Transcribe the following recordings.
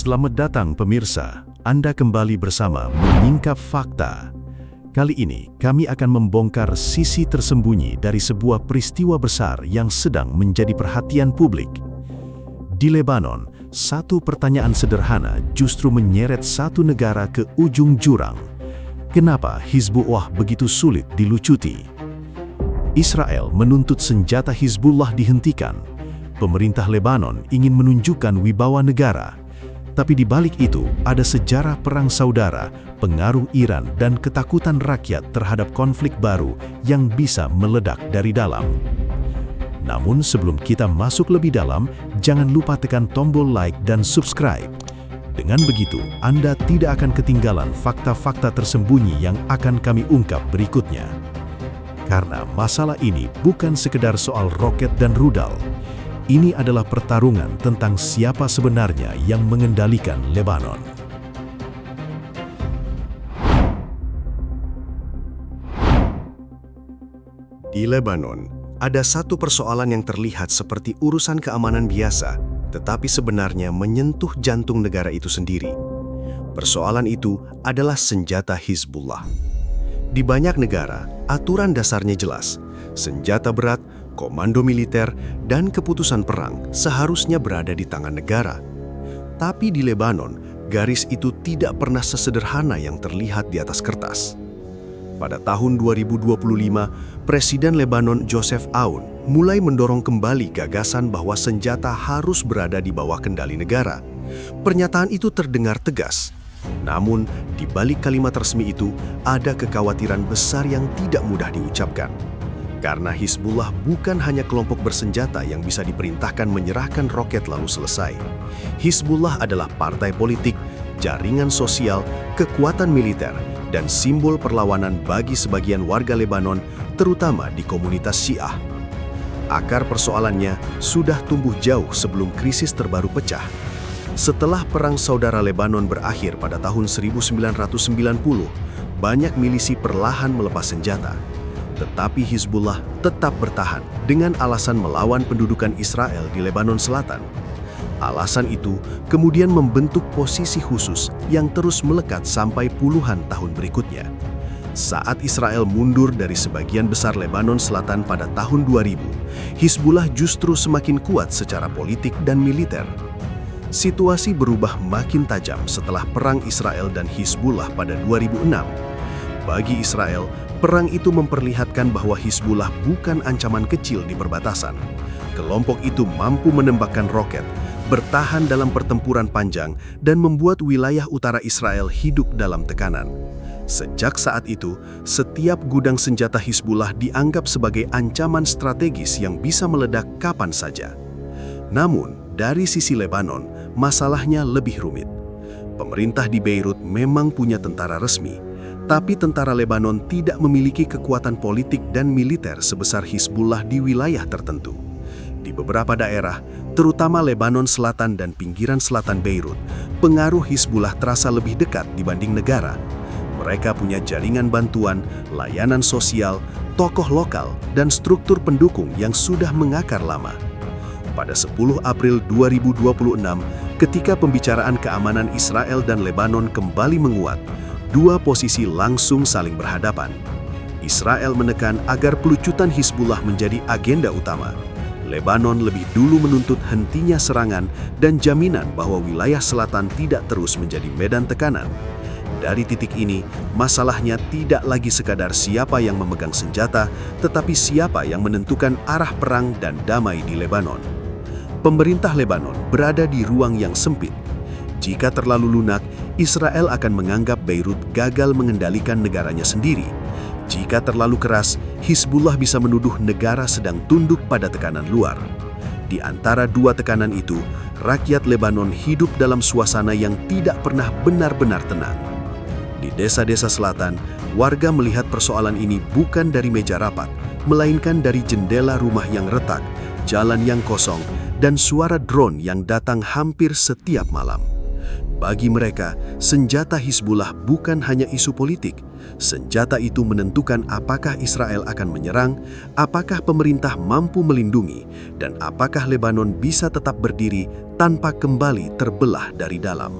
Selamat datang pemirsa, Anda kembali bersama Menyingkap Fakta. Kali ini kami akan membongkar sisi tersembunyi dari sebuah peristiwa besar yang sedang menjadi perhatian publik. Di Lebanon, satu pertanyaan sederhana justru menyeret satu negara ke ujung jurang. Kenapa Hizbullah begitu sulit dilucuti? Israel menuntut senjata Hizbullah dihentikan. Pemerintah Lebanon ingin menunjukkan wibawa negara. Tapi di balik itu ada sejarah perang saudara, pengaruh Iran, dan ketakutan rakyat terhadap konflik baru yang bisa meledak dari dalam. Namun sebelum kita masuk lebih dalam, jangan lupa tekan tombol like dan subscribe. Dengan begitu, Anda tidak akan ketinggalan fakta-fakta tersembunyi yang akan kami ungkap berikutnya. Karena masalah ini bukan sekedar soal roket dan rudal. Ini adalah pertarungan tentang siapa sebenarnya yang mengendalikan Lebanon. Di Lebanon, ada satu persoalan yang terlihat seperti urusan keamanan biasa, tetapi sebenarnya menyentuh jantung negara itu sendiri. Persoalan itu adalah senjata Hizbullah. Di banyak negara, aturan dasarnya jelas. Senjata berat, komando militer, dan keputusan perang seharusnya berada di tangan negara. Tapi di Lebanon, garis itu tidak pernah sesederhana yang terlihat di atas kertas. Pada tahun 2025, Presiden Lebanon Joseph Aoun mulai mendorong kembali gagasan bahwa senjata harus berada di bawah kendali negara. Pernyataan itu terdengar tegas. Namun, di balik kalimat resmi itu, ada kekhawatiran besar yang tidak mudah diucapkan. Karena Hizbullah bukan hanya kelompok bersenjata yang bisa diperintahkan menyerahkan roket lalu selesai. Hizbullah adalah partai politik, jaringan sosial, kekuatan militer, dan simbol perlawanan bagi sebagian warga Lebanon, terutama di komunitas Syiah. Akar persoalannya sudah tumbuh jauh sebelum krisis terbaru pecah. Setelah Perang Saudara Lebanon berakhir pada tahun 1990, banyak milisi perlahan melepas senjata. Tetapi Hizbullah tetap bertahan dengan alasan melawan pendudukan Israel di Lebanon Selatan. Alasan itu kemudian membentuk posisi khusus yang terus melekat sampai puluhan tahun berikutnya. Saat Israel mundur dari sebagian besar Lebanon Selatan pada tahun 2000, Hizbullah justru semakin kuat secara politik dan militer. Situasi berubah makin tajam setelah perang Israel dan Hizbullah pada 2006. Bagi Israel, perang itu memperlihatkan bahwa Hizbullah bukan ancaman kecil di perbatasan. Kelompok itu mampu menembakkan roket, bertahan dalam pertempuran panjang, dan membuat wilayah utara Israel hidup dalam tekanan. Sejak saat itu, setiap gudang senjata Hizbullah dianggap sebagai ancaman strategis yang bisa meledak kapan saja. Namun, dari sisi Lebanon, masalahnya lebih rumit. Pemerintah di Beirut memang punya tentara resmi, tapi tentara Lebanon tidak memiliki kekuatan politik dan militer sebesar Hizbullah di wilayah tertentu. Di beberapa daerah, terutama Lebanon Selatan dan pinggiran selatan Beirut, pengaruh Hizbullah terasa lebih dekat dibanding negara. Mereka punya jaringan bantuan, layanan sosial, tokoh lokal, dan struktur pendukung yang sudah mengakar lama. Pada 10 April 2026, ketika pembicaraan keamanan Israel dan Lebanon kembali menguat, dua posisi langsung saling berhadapan. Israel menekan agar pelucutan Hizbullah menjadi agenda utama. Lebanon lebih dulu menuntut hentinya serangan dan jaminan bahwa wilayah selatan tidak terus menjadi medan tekanan. Dari titik ini, masalahnya tidak lagi sekadar siapa yang memegang senjata, tetapi siapa yang menentukan arah perang dan damai di Lebanon. Pemerintah Lebanon berada di ruang yang sempit. Jika terlalu lunak, Israel akan menganggap Beirut gagal mengendalikan negaranya sendiri. Jika terlalu keras, Hizbullah bisa menuduh negara sedang tunduk pada tekanan luar. Di antara dua tekanan itu, rakyat Lebanon hidup dalam suasana yang tidak pernah benar-benar tenang. Di desa-desa selatan, warga melihat persoalan ini bukan dari meja rapat, melainkan dari jendela rumah yang retak, jalan yang kosong, dan suara drone yang datang hampir setiap malam. Bagi mereka, senjata Hizbullah bukan hanya isu politik. Senjata itu menentukan apakah Israel akan menyerang, apakah pemerintah mampu melindungi, dan apakah Lebanon bisa tetap berdiri tanpa kembali terbelah dari dalam.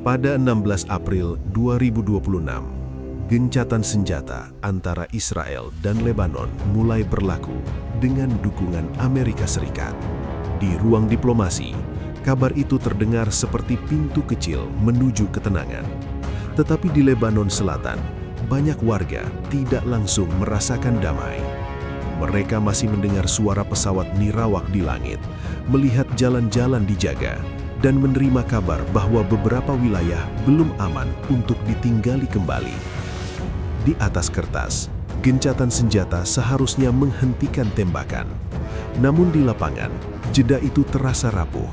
Pada 16 April 2026, gencatan senjata antara Israel dan Lebanon mulai berlaku dengan dukungan Amerika Serikat. Di ruang diplomasi, kabar itu terdengar seperti pintu kecil menuju ketenangan. Tetapi di Lebanon Selatan, banyak warga tidak langsung merasakan damai. Mereka masih mendengar suara pesawat nirawak di langit, melihat jalan-jalan dijaga, dan menerima kabar bahwa beberapa wilayah belum aman untuk ditinggali kembali. Di atas kertas, gencatan senjata seharusnya menghentikan tembakan. Namun di lapangan, jeda itu terasa rapuh.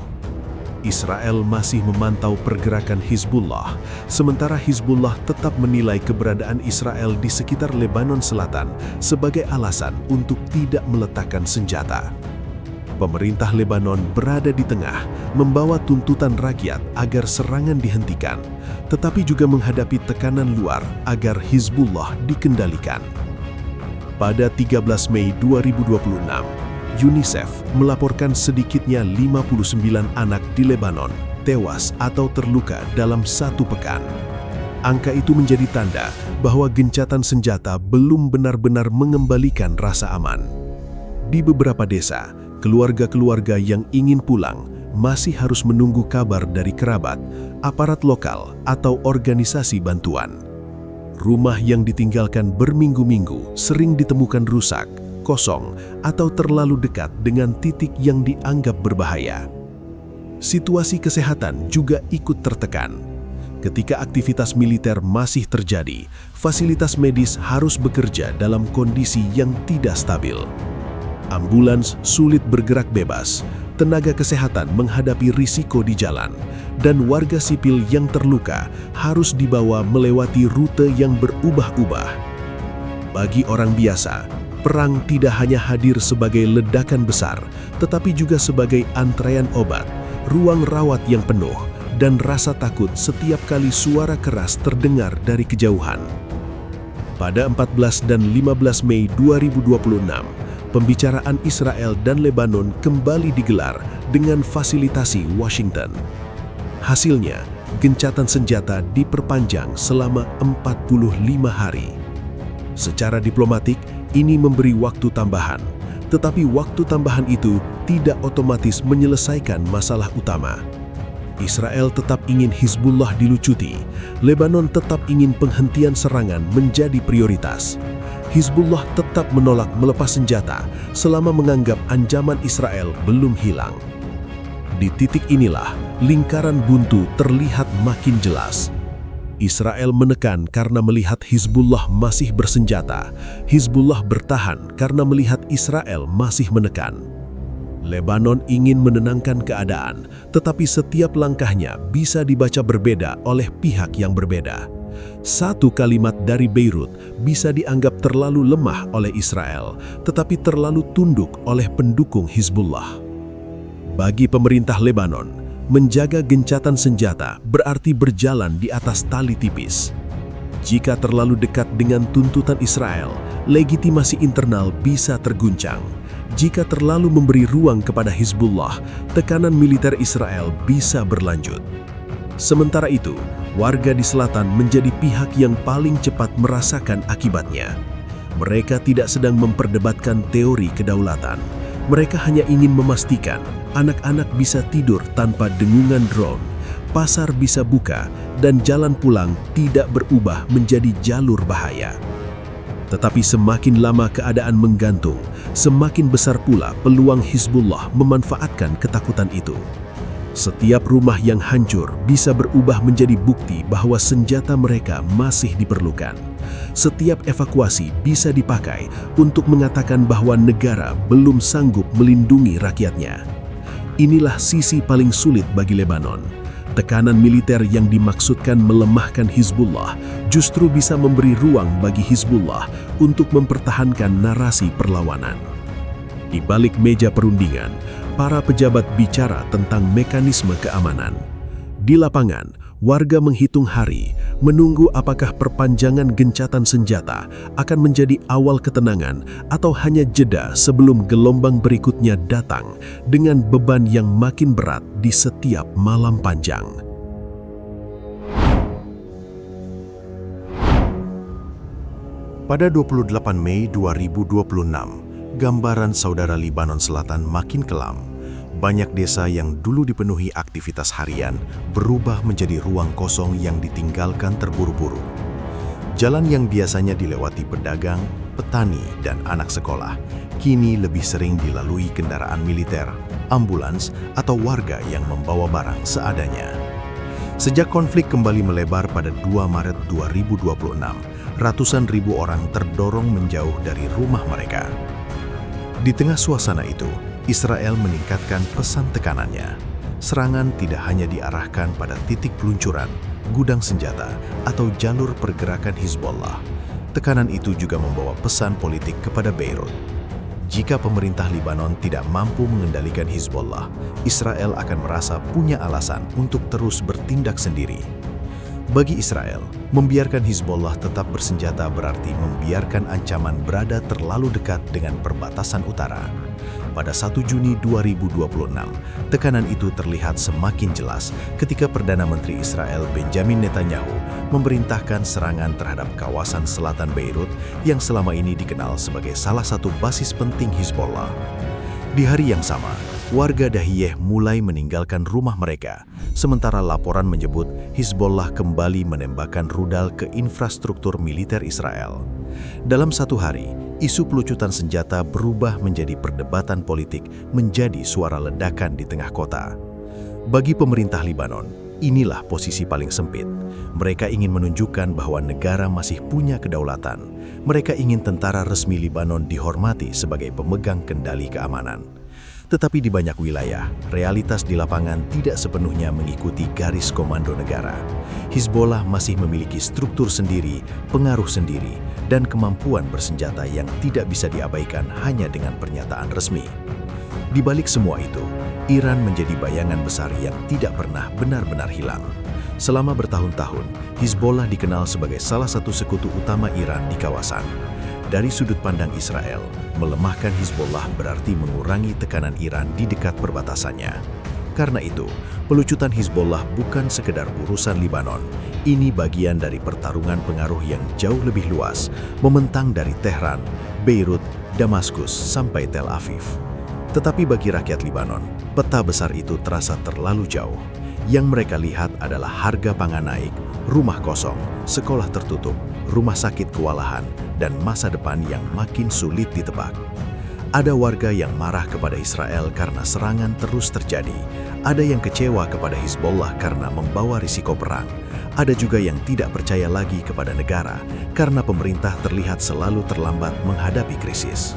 Israel masih memantau pergerakan Hizbullah, sementara Hizbullah tetap menilai keberadaan Israel di sekitar Lebanon Selatan sebagai alasan untuk tidak meletakkan senjata. Pemerintah Lebanon berada di tengah, membawa tuntutan rakyat agar serangan dihentikan, tetapi juga menghadapi tekanan luar agar Hizbullah dikendalikan. Pada 13 Mei 2026, UNICEF melaporkan sedikitnya 59 anak di Lebanon tewas atau terluka dalam 1 pekan. Angka itu menjadi tanda bahwa gencatan senjata belum benar-benar mengembalikan rasa aman. Di beberapa desa, keluarga-keluarga yang ingin pulang masih harus menunggu kabar dari kerabat, aparat lokal, atau organisasi bantuan. Rumah yang ditinggalkan berminggu-minggu sering ditemukan rusak, kosong, atau terlalu dekat dengan titik yang dianggap berbahaya. Situasi kesehatan juga ikut tertekan. Ketika aktivitas militer masih terjadi, fasilitas medis harus bekerja dalam kondisi yang tidak stabil. Ambulans sulit bergerak bebas, tenaga kesehatan menghadapi risiko di jalan, dan warga sipil yang terluka harus dibawa melewati rute yang berubah-ubah. Bagi orang biasa, perang tidak hanya hadir sebagai ledakan besar, tetapi juga sebagai antrean obat, ruang rawat yang penuh, dan rasa takut setiap kali suara keras terdengar dari kejauhan. Pada 14 dan 15 Mei 2026, pembicaraan Israel dan Lebanon kembali digelar dengan fasilitasi Washington. Hasilnya, gencatan senjata diperpanjang selama 45 hari. Secara diplomatik, ini memberi waktu tambahan, tetapi waktu tambahan itu tidak otomatis menyelesaikan masalah utama. Israel tetap ingin Hizbullah dilucuti, Lebanon tetap ingin penghentian serangan menjadi prioritas. Hizbullah tetap menolak melepas senjata selama menganggap ancaman Israel belum hilang. Di titik inilah, lingkaran buntu terlihat makin jelas. Israel menekan karena melihat Hizbullah masih bersenjata. Hizbullah bertahan karena melihat Israel masih menekan. Lebanon ingin menenangkan keadaan, tetapi setiap langkahnya bisa dibaca berbeda oleh pihak yang berbeda. Satu kalimat dari Beirut bisa dianggap terlalu lemah oleh Israel, tetapi terlalu tunduk oleh pendukung Hizbullah. Bagi pemerintah Lebanon, menjaga gencatan senjata berarti berjalan di atas tali tipis. Jika terlalu dekat dengan tuntutan Israel, legitimasi internal bisa terguncang. Jika terlalu memberi ruang kepada Hizbullah, tekanan militer Israel bisa berlanjut. Sementara itu, warga di selatan menjadi pihak yang paling cepat merasakan akibatnya. Mereka tidak sedang memperdebatkan teori kedaulatan. Mereka hanya ingin memastikan anak-anak bisa tidur tanpa dengungan drone, pasar bisa buka, dan jalan pulang tidak berubah menjadi jalur bahaya. Tetapi semakin lama keadaan menggantung, semakin besar pula peluang Hizbullah memanfaatkan ketakutan itu. Setiap rumah yang hancur bisa berubah menjadi bukti bahwa senjata mereka masih diperlukan. Setiap evakuasi bisa dipakai untuk mengatakan bahwa negara belum sanggup melindungi rakyatnya. Inilah sisi paling sulit bagi Lebanon. Tekanan militer yang dimaksudkan melemahkan Hizbullah justru bisa memberi ruang bagi Hizbullah untuk mempertahankan narasi perlawanan. Di balik meja perundingan, para pejabat bicara tentang mekanisme keamanan. Di lapangan, warga menghitung hari, menunggu apakah perpanjangan gencatan senjata akan menjadi awal ketenangan atau hanya jeda sebelum gelombang berikutnya datang dengan beban yang makin berat di setiap malam panjang. Pada 28 Mei 2026, gambaran saudara Libanon Selatan makin kelam. Banyak desa yang dulu dipenuhi aktivitas harian berubah menjadi ruang kosong yang ditinggalkan terburu-buru. Jalan yang biasanya dilewati pedagang, petani, dan anak sekolah kini lebih sering dilalui kendaraan militer, ambulans, atau warga yang membawa barang seadanya. Sejak konflik kembali melebar pada 2 Maret 2026, ratusan ribu orang terdorong menjauh dari rumah mereka. Di tengah suasana itu, Israel meningkatkan pesan tekanannya. Serangan tidak hanya diarahkan pada titik peluncuran, gudang senjata, atau jalur pergerakan Hizbollah. Tekanan itu juga membawa pesan politik kepada Beirut. Jika pemerintah Libanon tidak mampu mengendalikan Hizbollah, Israel akan merasa punya alasan untuk terus bertindak sendiri. Bagi Israel, membiarkan Hizbollah tetap bersenjata berarti membiarkan ancaman berada terlalu dekat dengan perbatasan utara. Pada 1 Juni 2026, tekanan itu terlihat semakin jelas ketika Perdana Menteri Israel Benjamin Netanyahu memerintahkan serangan terhadap kawasan selatan Beirut yang selama ini dikenal sebagai salah satu basis penting Hizbollah. Di hari yang sama, warga Dahiyeh mulai meninggalkan rumah mereka, sementara laporan menyebut Hizbollah kembali menembakkan rudal ke infrastruktur militer Israel. Dalam satu hari, isu pelucutan senjata berubah menjadi perdebatan politik, menjadi suara ledakan di tengah kota. Bagi pemerintah Libanon, inilah posisi paling sempit. Mereka ingin menunjukkan bahwa negara masih punya kedaulatan. Mereka ingin tentara resmi Libanon dihormati sebagai pemegang kendali keamanan. Tetapi di banyak wilayah, realitas di lapangan tidak sepenuhnya mengikuti garis komando negara. Hizbollah masih memiliki struktur sendiri, pengaruh sendiri, dan kemampuan bersenjata yang tidak bisa diabaikan hanya dengan pernyataan resmi. Di balik semua itu, Iran menjadi bayangan besar yang tidak pernah benar-benar hilang. Selama bertahun-tahun, Hizbollah dikenal sebagai salah satu sekutu utama Iran di kawasan. Dari sudut pandang Israel, melemahkan Hizbollah berarti mengurangi tekanan Iran di dekat perbatasannya. Karena itu, pelucutan Hizbollah bukan sekedar urusan Libanon. Ini bagian dari pertarungan pengaruh yang jauh lebih luas, membentang dari Tehran, Beirut, Damaskus, sampai Tel Aviv. Tetapi bagi rakyat Libanon, peta besar itu terasa terlalu jauh. Yang mereka lihat adalah harga pangan naik, rumah kosong, sekolah tertutup, rumah sakit kewalahan, dan masa depan yang makin sulit ditebak. Ada warga yang marah kepada Israel karena serangan terus terjadi. Ada yang kecewa kepada Hizbollah karena membawa risiko perang. Ada juga yang tidak percaya lagi kepada negara karena pemerintah terlihat selalu terlambat menghadapi krisis.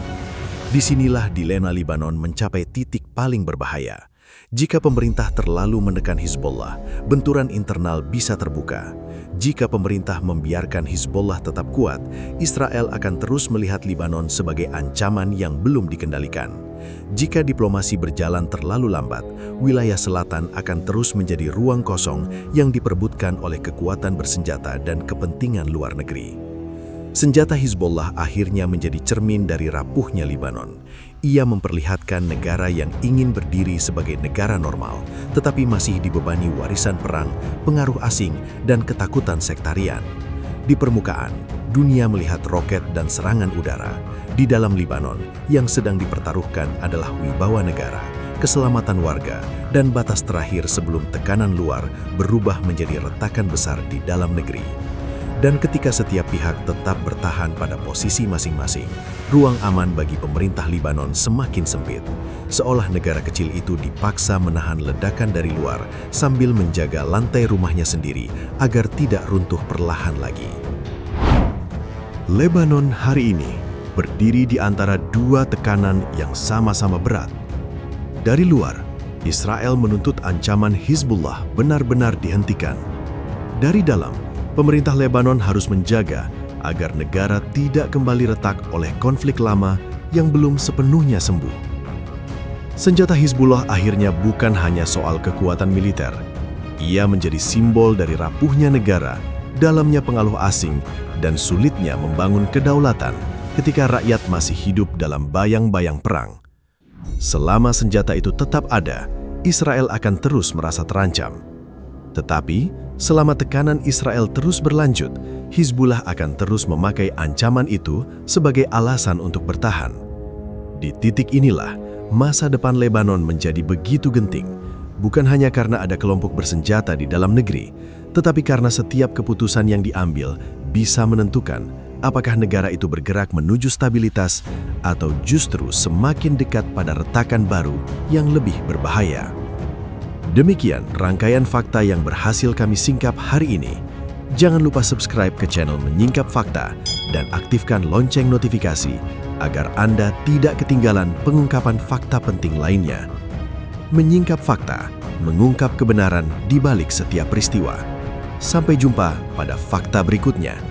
Disinilah dilema Libanon mencapai titik paling berbahaya. Jika pemerintah terlalu menekan Hizbollah, benturan internal bisa terbuka. Jika pemerintah membiarkan Hizbollah tetap kuat, Israel akan terus melihat Libanon sebagai ancaman yang belum dikendalikan. Jika diplomasi berjalan terlalu lambat, wilayah selatan akan terus menjadi ruang kosong yang diperebutkan oleh kekuatan bersenjata dan kepentingan luar negeri. Senjata Hizbollah akhirnya menjadi cermin dari rapuhnya Libanon. Ia memperlihatkan negara yang ingin berdiri sebagai negara normal, tetapi masih dibebani warisan perang, pengaruh asing, dan ketakutan sektarian. Di permukaan, dunia melihat roket dan serangan udara. Di dalam Libanon, yang sedang dipertaruhkan adalah wibawa negara, keselamatan warga, dan batas terakhir sebelum tekanan luar berubah menjadi retakan besar di dalam negeri. Dan ketika setiap pihak tetap bertahan pada posisi masing-masing, ruang aman bagi pemerintah Libanon semakin sempit. Seolah negara kecil itu dipaksa menahan ledakan dari luar sambil menjaga lantai rumahnya sendiri agar tidak runtuh perlahan lagi. Lebanon hari ini berdiri di antara dua tekanan yang sama-sama berat. Dari luar, Israel menuntut ancaman Hizbullah benar-benar dihentikan. Dari dalam, pemerintah Lebanon harus menjaga agar negara tidak kembali retak oleh konflik lama yang belum sepenuhnya sembuh. Senjata Hizbullah akhirnya bukan hanya soal kekuatan militer. Ia menjadi simbol dari rapuhnya negara, dalamnya pengaruh asing, dan sulitnya membangun kedaulatan ketika rakyat masih hidup dalam bayang-bayang perang. Selama senjata itu tetap ada, Israel akan terus merasa terancam. Tetapi, selama tekanan Israel terus berlanjut, Hizbullah akan terus memakai ancaman itu sebagai alasan untuk bertahan. Di titik inilah, masa depan Lebanon menjadi begitu genting, bukan hanya karena ada kelompok bersenjata di dalam negeri, tetapi karena setiap keputusan yang diambil bisa menentukan apakah negara itu bergerak menuju stabilitas atau justru semakin dekat pada retakan baru yang lebih berbahaya. Demikian rangkaian fakta yang berhasil kami singkap hari ini. Jangan lupa subscribe ke channel Menyingkap Fakta dan aktifkan lonceng notifikasi agar Anda tidak ketinggalan pengungkapan fakta penting lainnya. Menyingkap fakta, mengungkap kebenaran di balik setiap peristiwa. Sampai jumpa pada fakta berikutnya.